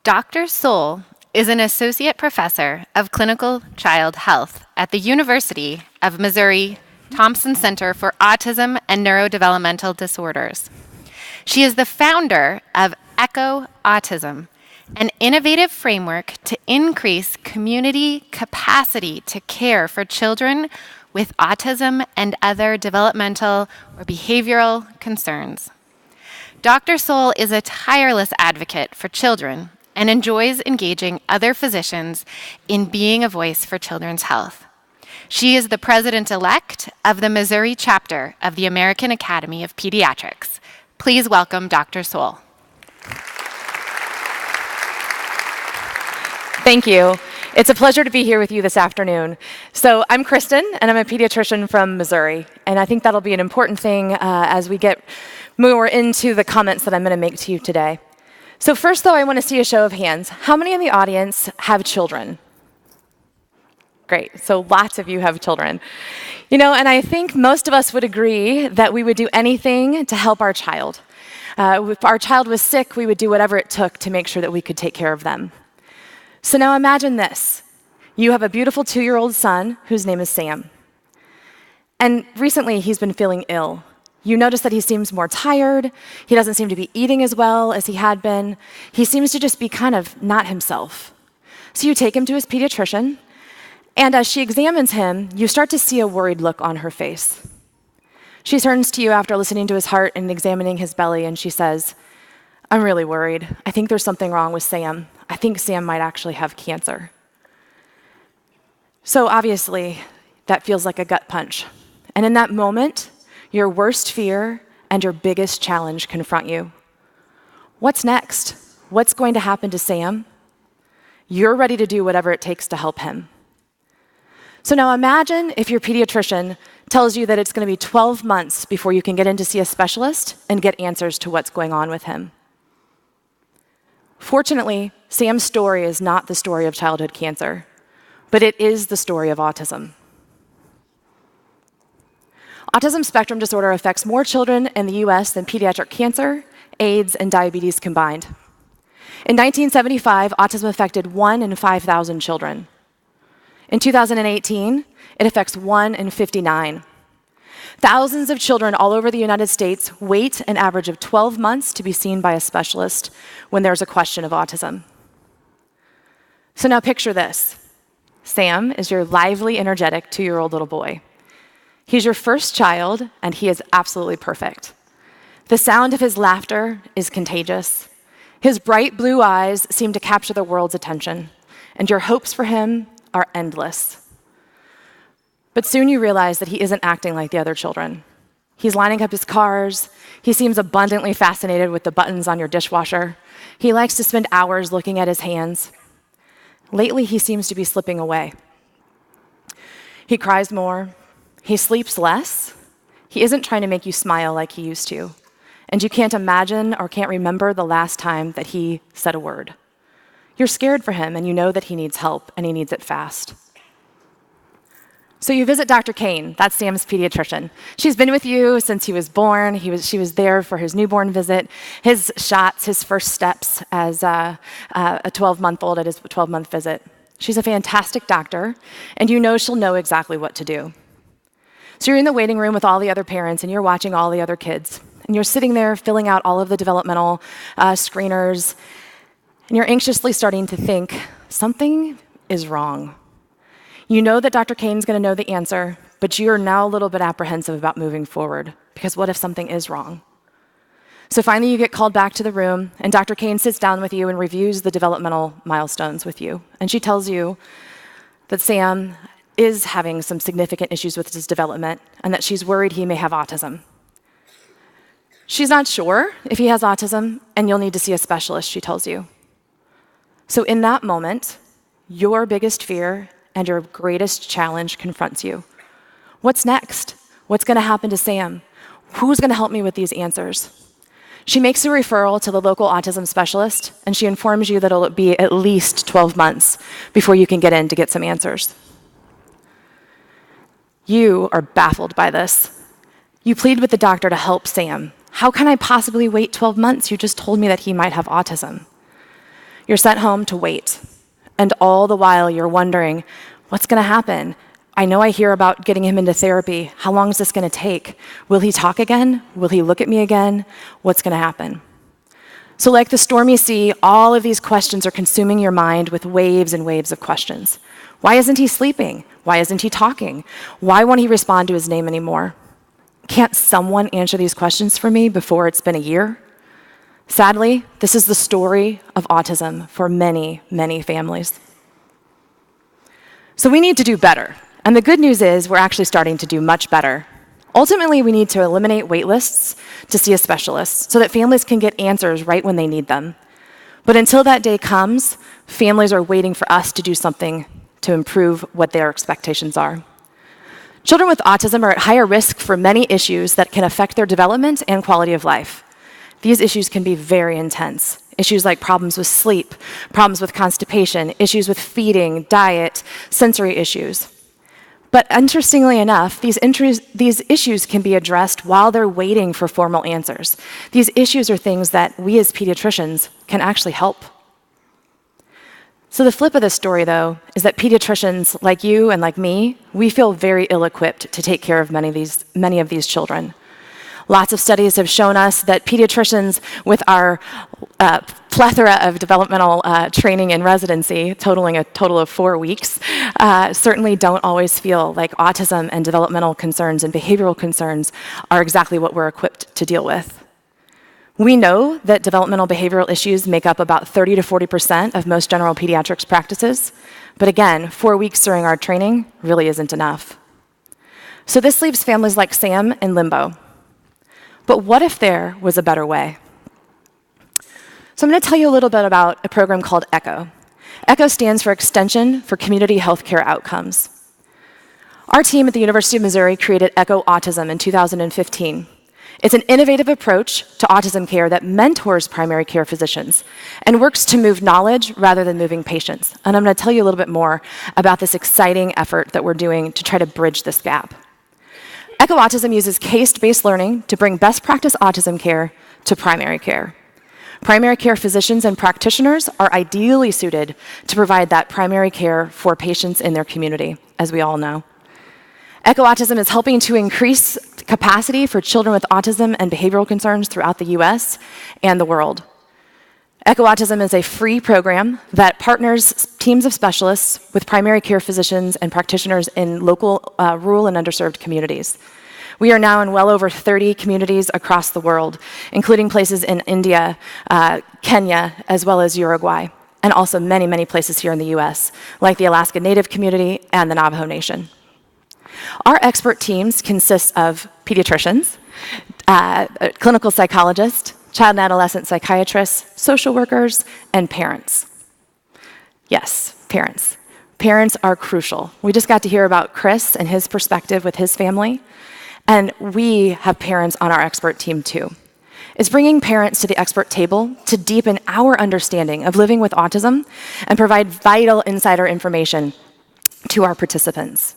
Dr. Sohl is an associate professor of clinical child health at the University of Missouri Thompson Center for Autism and Neurodevelopmental Disorders. She is the founder of Echo Autism, an innovative framework to increase community capacity to care for children with autism and other developmental or behavioral concerns. Dr. Sohl is a tireless advocate for children and enjoys engaging other physicians in being a voice for children's health. She is the president-elect of the Missouri chapter of the American Academy of Pediatrics. Please welcome Dr. Sohl. Thank you. It's a pleasure to be here with you this afternoon. So I'm Kristin, and I'm a pediatrician from Missouri. And I think that'll be an important thing as we get more into the comments that I'm going to make to you today. So first, though, I want to see a show of hands. How many in the audience have children? Great. So lots of you have children. You know, and I think most of us would agree that we would do anything to help our child. If our child was sick, we would do whatever it took to make sure that we could take care of them. So now imagine this. You have a beautiful 2-year-old son whose name is Sam. And recently, he's been feeling ill. You notice that he seems more tired. He doesn't seem to be eating as well as he had been. He seems to just be kind of not himself. So you take him to his pediatrician, and as she examines him, you start to see a worried look on her face. She turns to you after listening to his heart and examining his belly, and she says, "I'm really worried. I think there's something wrong with Sam. I think Sam might actually have cancer." So obviously, that feels like a gut punch. And in that moment, your worst fear and your biggest challenge confront you. What's next? What's going to happen to Sam? You're ready to do whatever it takes to help him. So now imagine if your pediatrician tells you that it's going to be 12 months before you can get in to see a specialist and get answers to what's going on with him. Fortunately, Sam's story is not the story of childhood cancer, but it is the story of autism. Autism spectrum disorder affects more children in the US than pediatric cancer, AIDS, and diabetes combined. In 1975, autism affected 1 in 5,000 children. In 2018, it affects 1 in 59. Thousands of children all over the United States wait an average of 12 months to be seen by a specialist when there's a question of autism. So now picture this. Sam is your lively, energetic 2-year-old little boy. He's your first child, and he is absolutely perfect. The sound of his laughter is contagious. His bright blue eyes seem to capture the world's attention, and your hopes for him are endless. But soon you realize that he isn't acting like the other children. He's lining up his cars. He seems abundantly fascinated with the buttons on your dishwasher. He likes to spend hours looking at his hands. Lately, he seems to be slipping away. He cries more. He sleeps less. He isn't trying to make you smile like he used to. And you can't imagine or can't remember the last time that he said a word. You're scared for him, and you know that he needs help, and he needs it fast. So you visit Dr. Kane, that's Sam's pediatrician. She's been with you since he was born. She was there for his newborn visit, his shots, his first steps as a 12-month-old at his 12-month visit. She's a fantastic doctor, and you know she'll know exactly what to do. So you're in the waiting room with all the other parents, and you're watching all the other kids. And you're sitting there filling out all of the developmental screeners, and you're anxiously starting to think, something is wrong. You know that Dr. Kane's going to know the answer, but you're now a little bit apprehensive about moving forward, because what if something is wrong? So finally you get called back to the room, and Dr. Kane sits down with you and reviews the developmental milestones with you. And she tells you that Sam is having some significant issues with his development, and that she's worried he may have autism. She's not sure if he has autism, and you'll need to see a specialist, she tells you. So in that moment, your biggest fear and your greatest challenge confronts you. What's next? What's going to happen to Sam? Who's going to help me with these answers? She makes a referral to the local autism specialist, and she informs you that it'll be at least 12 months before you can get in to get some answers. You are baffled by this. You plead with the doctor to help Sam. How can I possibly wait 12 months? You just told me that he might have autism. You're sent home to wait. And all the while, you're wondering, what's going to happen? I know I hear about getting him into therapy. How long is this going to take? Will he talk again? Will he look at me again? What's going to happen? So like the stormy sea, all of these questions are consuming your mind with waves and waves of questions. Why isn't he sleeping? Why isn't he talking? Why won't he respond to his name anymore? Can't someone answer these questions for me before it's been a year? Sadly, this is the story of autism for many, many families. So we need to do better. And the good news is we're actually starting to do much better. Ultimately, we need to eliminate wait lists to see a specialist so that families can get answers right when they need them. But until that day comes, families are waiting for us to do something to improve what their expectations are. Children with autism are at higher risk for many issues that can affect their development and quality of life. These issues can be very intense. Issues like problems with sleep, problems with constipation, issues with feeding, diet, sensory issues. But interestingly enough, these issues can be addressed while they're waiting for formal answers. These issues are things that we as pediatricians can actually help. So the flip of this story, though, is that pediatricians like you and like me, we feel very ill-equipped to take care of many of these children. Lots of studies have shown us that pediatricians with our plethora of developmental training and residency, totaling a total of 4 weeks, certainly don't always feel like autism and developmental concerns and behavioral concerns are exactly what we're equipped to deal with. We know that developmental behavioral issues make up about 30 to 40% of most general pediatrics practices, but again, 4 weeks during our training really isn't enough. So this leaves families like Sam in limbo. But what if there was a better way? So I'm going to tell you a little bit about a program called ECHO. ECHO stands for Extension for Community Healthcare Outcomes. Our team at the University of Missouri created ECHO Autism in 2015. It's an innovative approach to autism care that mentors primary care physicians and works to move knowledge rather than moving patients. And I'm going to tell you a little bit more about this exciting effort that we're doing to try to bridge this gap. ECHO Autism uses case-based learning to bring best practice autism care to primary care. Primary care physicians and practitioners are ideally suited to provide that primary care for patients in their community, as we all know. ECHO Autism is helping to increase capacity for children with autism and behavioral concerns throughout the US and the world. ECHO Autism is a free program that partners teams of specialists with primary care physicians and practitioners in local, rural, and underserved communities. We are now in well over 30 communities across the world, including places in India, Kenya, as well as Uruguay, and also many, many places here in the US, like the Alaska Native community and the Navajo Nation. Our expert teams consist of pediatricians, clinical psychologists, child and adolescent psychiatrists, social workers, and parents. Yes, parents. Parents are crucial. We just got to hear about Chris and his perspective with his family, and we have parents on our expert team too. It's bringing parents to the expert table to deepen our understanding of living with autism and provide vital insider information to our participants.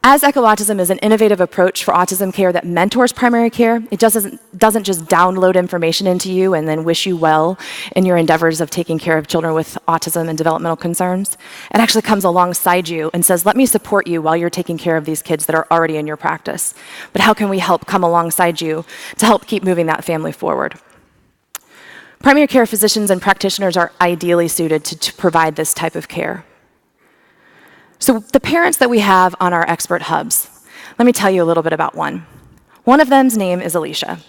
As ECHO Autism is an innovative approach for autism care that mentors primary care, it doesn't just download information into you and then wish you well in your endeavors of taking care of children with autism and developmental concerns. It actually comes alongside you and says, let me support you while you're taking care of these kids that are already in your practice. But how can we help come alongside you to help keep moving that family forward? Primary care physicians and practitioners are ideally suited to provide this type of care. So the parents that we have on our expert hubs, let me tell you a little bit about one. One of them's name is Alicia.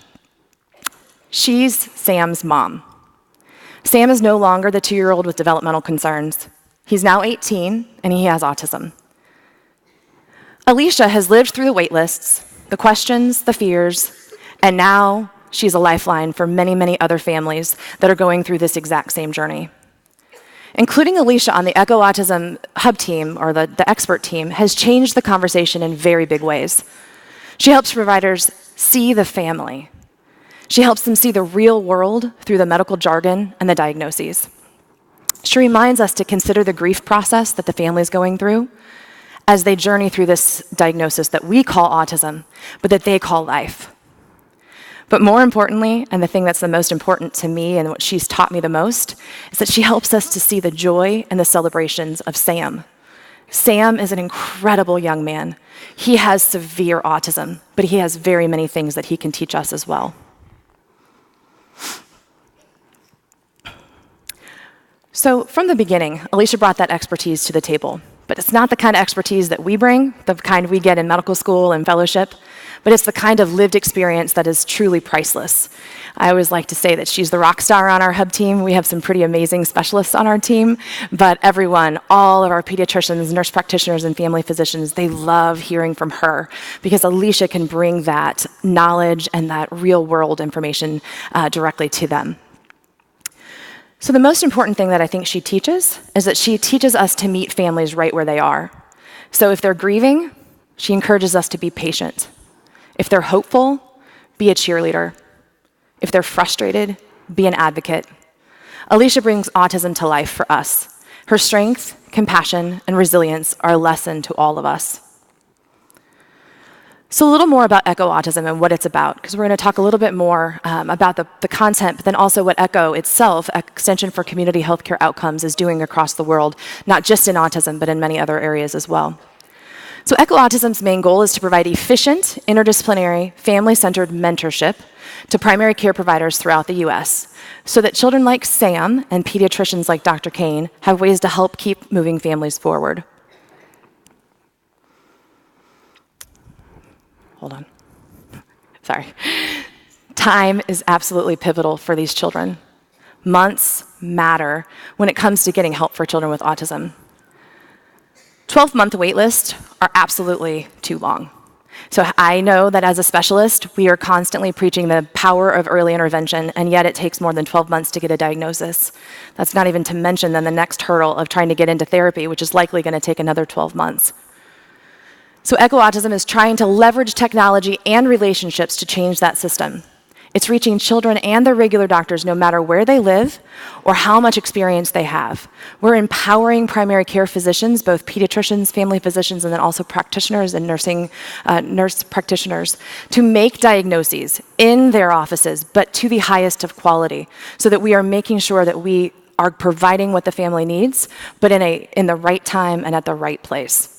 She's Sam's mom. Sam is no longer the 2-year-old with developmental concerns. He's now 18, and he has autism. Alicia has lived through the wait lists, the questions, the fears, and now she's a lifeline for many, many other families that are going through this exact same journey. Including Alicia on the ECHO Autism Hub team, or the expert team, has changed the conversation in very big ways. She helps providers see the family. She helps them see the real world through the medical jargon and the diagnoses. She reminds us to consider the grief process that the family is going through as they journey through this diagnosis that we call autism, but that they call life. But more importantly, and the thing that's the most important to me and what she's taught me the most, is that she helps us to see the joy and the celebrations of Sam. Sam is an incredible young man. He has severe autism, but he has very many things that he can teach us as well. So from the beginning, Alicia brought that expertise to the table. But it's not the kind of expertise that we bring, the kind we get in medical school and fellowship, but it's the kind of lived experience that is truly priceless. I always like to say that she's the rock star on our hub team. We have some pretty amazing specialists on our team, but everyone, all of our pediatricians, nurse practitioners, and family physicians, they love hearing from her because Alicia can bring that knowledge and that real-world information directly to them. So the most important thing that I think she teaches is that she teaches us to meet families right where they are. So if they're grieving, she encourages us to be patient. If they're hopeful, be a cheerleader. If they're frustrated, be an advocate. Alicia brings autism to life for us. Her strength, compassion, and resilience are a lesson to all of us. So a little more about Echo Autism and what it's about, because we're going to talk a little bit more about the content, but then also what Echo itself, Extension for Community Healthcare Outcomes, is doing across the world, not just in autism, but in many other areas as well. So Echo Autism's main goal is to provide efficient, interdisciplinary, family-centered mentorship to primary care providers throughout the US, so that children like Sam and pediatricians like Dr. Kane have ways to help keep moving families forward. Hold on. Sorry. Time is absolutely pivotal for these children. Months matter when it comes to getting help for children with autism. 12-month wait lists are absolutely too long. So I know that as a specialist, we are constantly preaching the power of early intervention, and yet it takes more than 12 months to get a diagnosis. That's not even to mention then the next hurdle of trying to get into therapy, which is likely going to take another 12 months. So Echo Autism is trying to leverage technology and relationships to change that system. It's reaching children and their regular doctors no matter where they live or how much experience they have. We're empowering primary care physicians, both pediatricians, family physicians, and then also practitioners and nurse practitioners, to make diagnoses in their offices, but to the highest of quality, so that we are making sure that we are providing what the family needs, but in the right time and at the right place.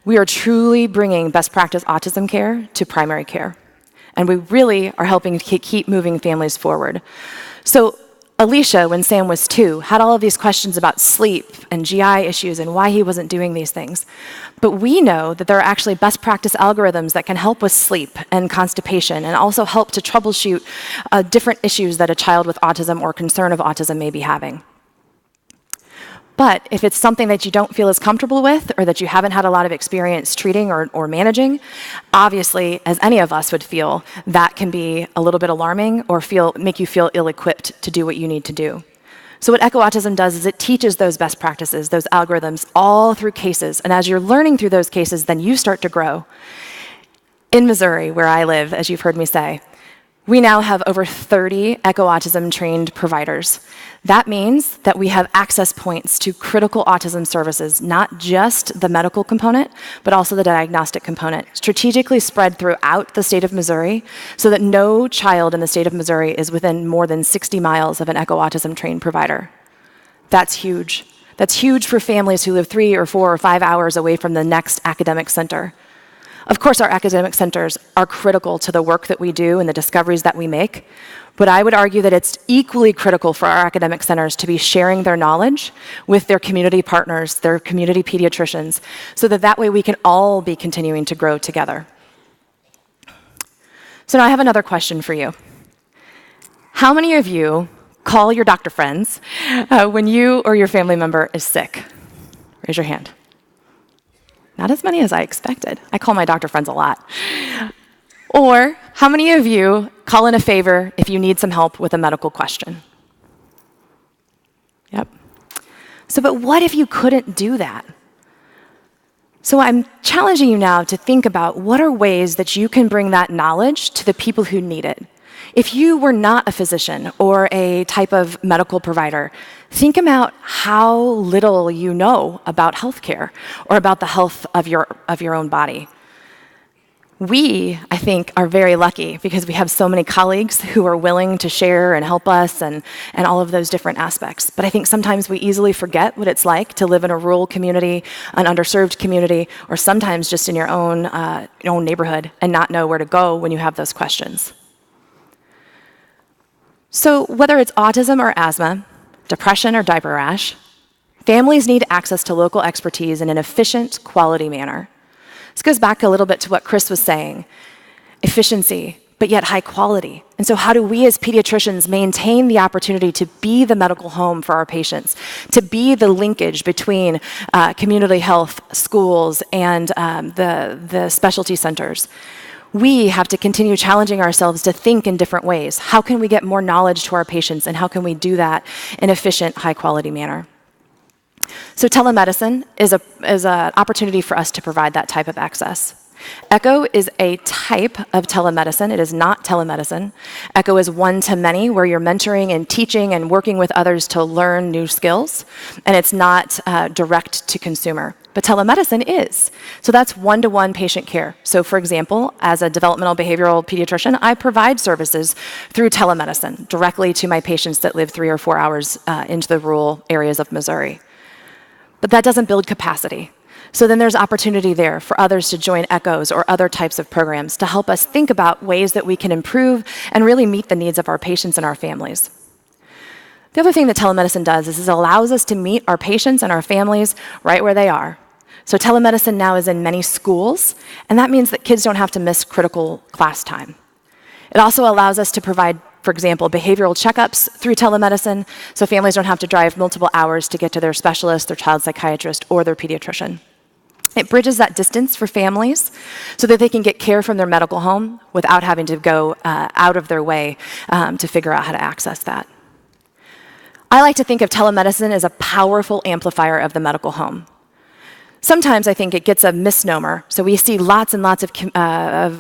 We are truly bringing best practice autism care to primary care. And we really are helping to keep moving families forward. So Alicia, when Sam was 2, had all of these questions about sleep and GI issues and why he wasn't doing these things. But we know that there are actually best practice algorithms that can help with sleep and constipation and also help to troubleshoot different issues that a child with autism or concern of autism may be having. But if it's something that you don't feel as comfortable with or that you haven't had a lot of experience treating or managing, obviously, as any of us would feel, that can be a little bit alarming or make you feel ill-equipped to do what you need to do. So what Echo Autism does is it teaches those best practices, those algorithms, all through cases. And as you're learning through those cases, then you start to grow. In Missouri, where I live, as you've heard me say, we now have over 30 Echo Autism trained providers. That means that we have access points to critical autism services, not just the medical component, but also the diagnostic component, strategically spread throughout the state of Missouri so that no child in the state of Missouri is within more than 60 miles of an Echo Autism trained provider. That's huge. That's huge for families who live 3 or 4 or 5 hours away from the next academic center. Of course, our academic centers are critical to the work that we do and the discoveries that we make, but I would argue that it's equally critical for our academic centers to be sharing their knowledge with their community partners, their community pediatricians, so that way we can all be continuing to grow together. So now I have another question for you. How many of you call your doctor friends when you or your family member is sick? Raise your hand. Not as many as I expected. I call my doctor friends a lot. Or how many of you call in a favor if you need some help with a medical question? Yep. So, but what if you couldn't do that? So I'm challenging you now to think about what are ways that you can bring that knowledge to the people who need it. If you were not a physician or a type of medical provider, think about how little you know about healthcare or about the health of your own body. We, I think, are very lucky because we have so many colleagues who are willing to share and help us and all of those different aspects. But I think sometimes we easily forget what it's like to live in a rural community, an underserved community, or sometimes just in your own neighborhood and not know where to go when you have those questions. So whether it's autism or asthma, depression or diaper rash, families need access to local expertise in an efficient, quality manner. This goes back a little bit to what Chris was saying, efficiency, but yet high quality. And so how do we as pediatricians maintain the opportunity to be the medical home for our patients, to be the linkage between community health, schools, and the specialty centers? We have to continue challenging ourselves to think in different ways. How can we get more knowledge to our patients, and how can we do that in an efficient, high-quality manner? So telemedicine is an opportunity for us to provide that type of access. Echo is a type of telemedicine. It is not telemedicine. Echo is one-to-many, where you're mentoring and teaching and working with others to learn new skills, and it's not direct to consumer. But telemedicine is. So that's one-to-one patient care. So for example, as a developmental behavioral pediatrician, I provide services through telemedicine directly to my patients that live 3 or 4 hours into the rural areas of Missouri. But that doesn't build capacity. So then there's opportunity there for others to join ECHOs or other types of programs to help us think about ways that we can improve and really meet the needs of our patients and our families. The other thing that telemedicine does is it allows us to meet our patients and our families right where they are. So telemedicine now is in many schools, and that means that kids don't have to miss critical class time. It also allows us to provide, for example, behavioral checkups through telemedicine, so families don't have to drive multiple hours to get to their specialist, their child psychiatrist, or their pediatrician. It bridges that distance for families so that they can get care from their medical home without having to go out of their way to figure out how to access that. I like to think of telemedicine as a powerful amplifier of the medical home. Sometimes I think it gets a misnomer. So we see lots and lots of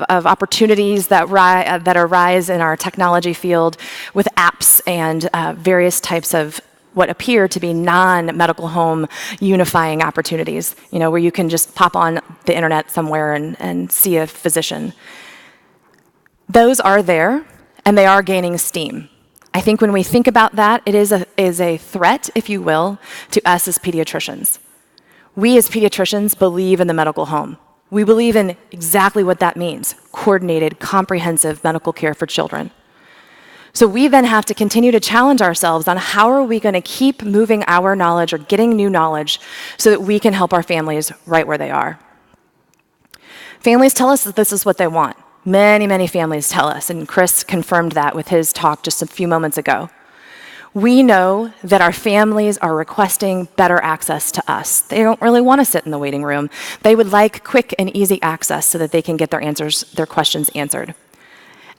opportunities that arise in our technology field with apps and various types of what appear to be non-medical home unifying opportunities, where you can just pop on the internet somewhere and see a physician. Those are there, and they are gaining steam. I think when we think about that, it is a threat, if you will, to us as pediatricians. We as pediatricians believe in the medical home. We believe in exactly what that means, coordinated, comprehensive medical care for children. So we then have to continue to challenge ourselves on how are we going to keep moving our knowledge or getting new knowledge so that we can help our families right where they are. Families tell us that this is what they want. Many, many families tell us, and Chris confirmed that with his talk just a few moments ago. We know that our families are requesting better access to us. They don't really want to sit in the waiting room. They would like quick and easy access so that they can get their questions answered.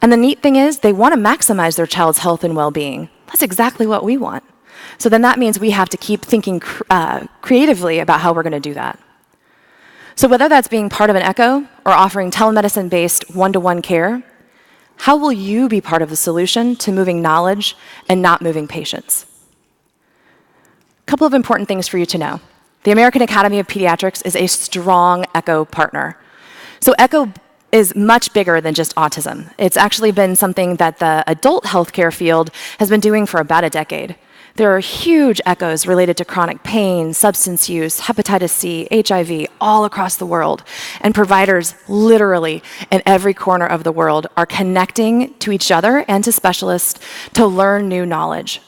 And the neat thing is, they want to maximize their child's health and well-being. That's exactly what we want. So then that means we have to keep thinking creatively about how we're going to do that. So whether that's being part of an ECHO or offering telemedicine-based one-to-one care, how will you be part of the solution to moving knowledge and not moving patients? A couple of important things for you to know. The American Academy of Pediatrics is a strong ECHO partner. So ECHO is much bigger than just autism. It's actually been something that the adult healthcare field has been doing for about a decade. There are huge ECHOs related to chronic pain, substance use, hepatitis C, HIV, all across the world. And providers literally in every corner of the world are connecting to each other and to specialists to learn new knowledge.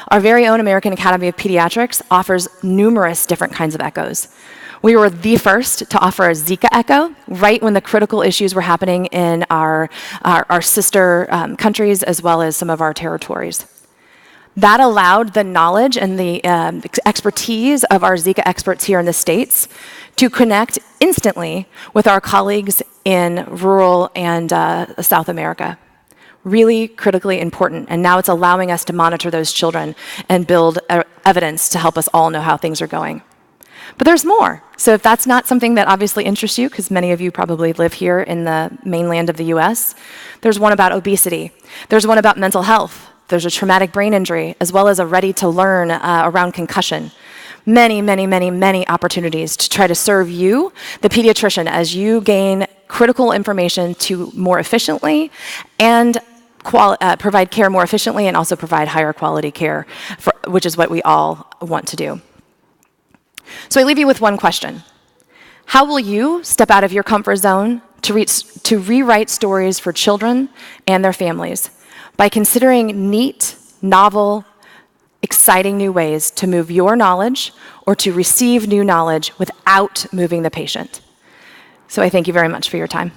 Our very own American Academy of Pediatrics offers numerous different kinds of ECHOs. We were the first to offer a Zika echo right when the critical issues were happening in our sister countries as well as some of our territories. That allowed the knowledge and the expertise of our Zika experts here in the States to connect instantly with our colleagues in rural and South America. Really critically important, and now it's allowing us to monitor those children and build evidence to help us all know how things are going. But there's more. So if that's not something that obviously interests you, because many of you probably live here in the mainland of the US, there's one about obesity. There's one about mental health. There's a traumatic brain injury, as well as a ready-to-learn around concussion. Many, many, many, many opportunities to try to serve you, the pediatrician, as you gain critical information to more efficiently and provide care more efficiently and also provide higher quality care, which is what we all want to do. So I leave you with one question. How will you step out of your comfort zone to rewrite stories for children and their families by considering neat, novel, exciting new ways to move your knowledge or to receive new knowledge without moving the patient? So I thank you very much for your time.